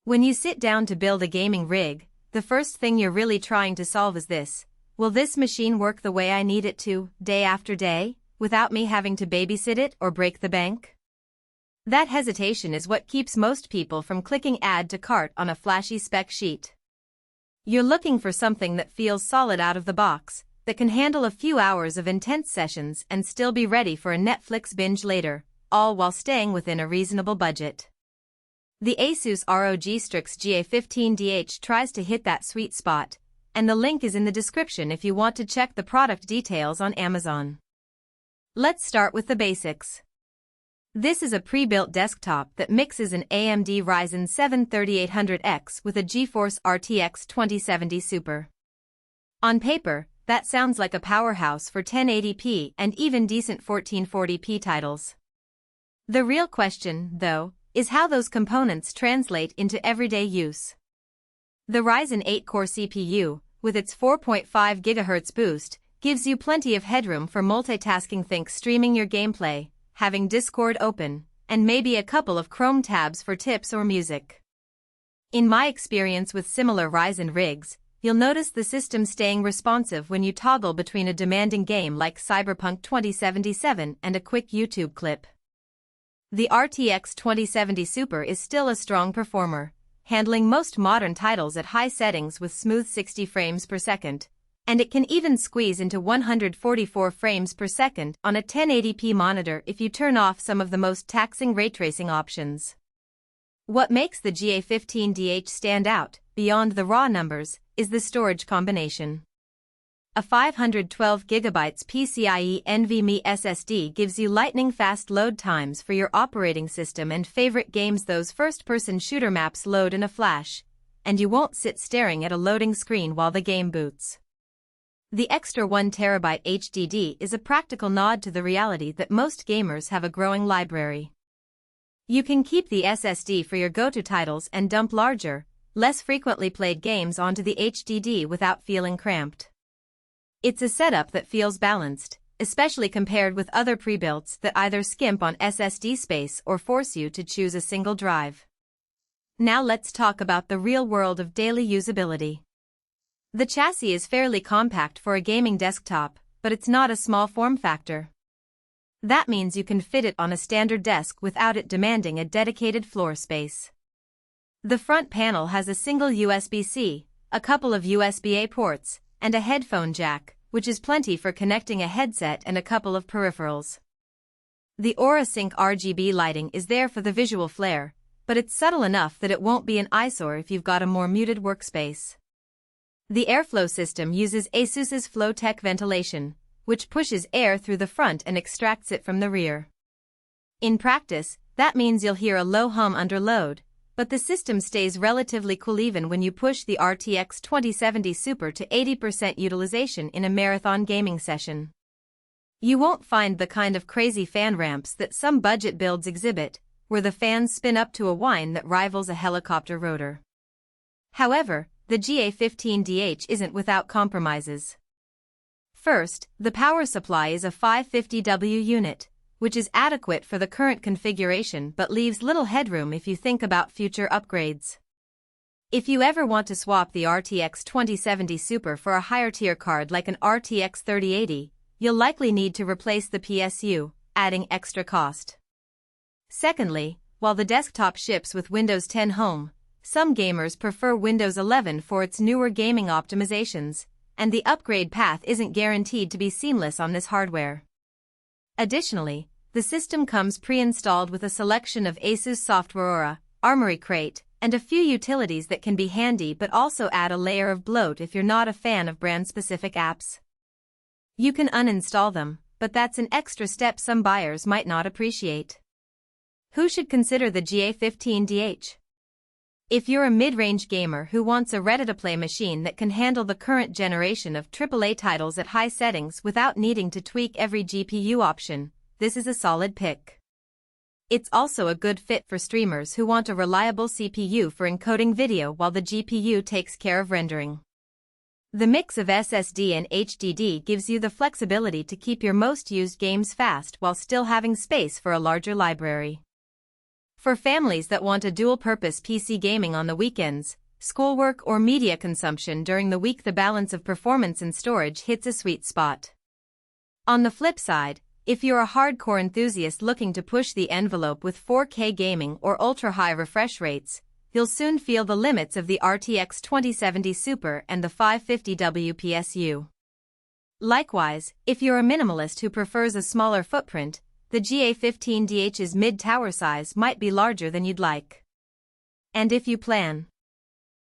When you sit down to build a gaming rig, the first thing you're really trying to solve is this: will this machine work the way I need it to, day after day, without me having to babysit it or break the bank? That hesitation is what keeps most people from clicking add to cart on a flashy spec sheet. You're looking for something that feels solid out of the box, that can handle a few hours of intense sessions and still be ready for a Netflix binge later, all while staying within a reasonable budget. The ASUS ROG Strix GA15DH tries to hit that sweet spot, and the link is in the description if you want to check the product details on Amazon. Let's start with the basics. This is a pre-built desktop that mixes an AMD Ryzen 7 3800X with a GeForce RTX 2070 Super. On paper, that sounds like a powerhouse for 1080p and even decent 1440p titles. The real question, though, is how those components translate into everyday use. The Ryzen 8-core CPU, with its 4.5 GHz boost, gives you plenty of headroom for multitasking. Think streaming your gameplay, having Discord open, and maybe a couple of Chrome tabs for tips or music. In my experience with similar Ryzen rigs, you'll notice the system staying responsive when you toggle between a demanding game like Cyberpunk 2077 and a quick YouTube clip. The RTX 2070 Super is still a strong performer, handling most modern titles at high settings with smooth 60 frames per second, and it can even squeeze into 144 frames per second on a 1080p monitor if you turn off some of the most taxing ray tracing options. What makes the GA15DH stand out, beyond the raw numbers, is the storage combination. A 512GB PCIe NVMe SSD gives you lightning-fast load times for your operating system and favorite games. Those first-person shooter maps load in a flash, and you won't sit staring at a loading screen while the game boots. The extra 1TB HDD is a practical nod to the reality that most gamers have a growing library. You can keep the SSD for your go-to titles and dump larger, less frequently played games onto the HDD without feeling cramped. It's a setup that feels balanced, especially compared with other pre-builts that either skimp on SSD space or force you to choose a single drive. Now let's talk about the real world of daily usability. The chassis is fairly compact for a gaming desktop, but it's not a small form factor. That means you can fit it on a standard desk without it demanding a dedicated floor space. The front panel has a single USB-C, a couple of USB-A ports, and a headphone jack, which is plenty for connecting a headset and a couple of peripherals. The Aura Sync RGB lighting is there for the visual flair, but it's subtle enough that it won't be an eyesore if you've got a more muted workspace. The airflow system uses ASUS's FlowTech ventilation, which pushes air through the front and extracts it from the rear. In practice, that means you'll hear a low hum under load, but the system stays relatively cool even when you push the RTX 2070 Super to 80% utilization in a marathon gaming session. You won't find the kind of crazy fan ramps that some budget builds exhibit, where the fans spin up to a whine that rivals a helicopter rotor. However, the GA15DH isn't without compromises. First, the power supply is a 550W unit, which is adequate for the current configuration but leaves little headroom if you think about future upgrades. If you ever want to swap the RTX 2070 Super for a higher-tier card like an RTX 3080, you'll likely need to replace the PSU, adding extra cost. Secondly, while the desktop ships with Windows 10 Home, some gamers prefer Windows 11 for its newer gaming optimizations, and the upgrade path isn't guaranteed to be seamless on this hardware. Additionally, the system comes pre-installed with a selection of ASUS software Aura, Armory Crate, and a few utilities that can be handy but also add a layer of bloat if you're not a fan of brand-specific apps. You can uninstall them, but that's an extra step some buyers might not appreciate. Who should consider the GA15DH? If you're a mid-range gamer who wants a ready-to-play machine that can handle the current generation of AAA titles at high settings without needing to tweak every GPU option, this is a solid pick. It's also a good fit for streamers who want a reliable CPU for encoding video while the GPU takes care of rendering. The mix of SSD and HDD gives you the flexibility to keep your most used games fast while still having space for a larger library. For families that want a dual-purpose PC gaming on the weekends, schoolwork or media consumption during the week, the balance of performance and storage hits a sweet spot. On the flip side, if you're a hardcore enthusiast looking to push the envelope with 4K gaming or ultra-high refresh rates, you'll soon feel the limits of the RTX 2070 Super and the 550W PSU. Likewise, if you're a minimalist who prefers a smaller footprint, the GA15DH's mid-tower size might be larger than you'd like. And if you plan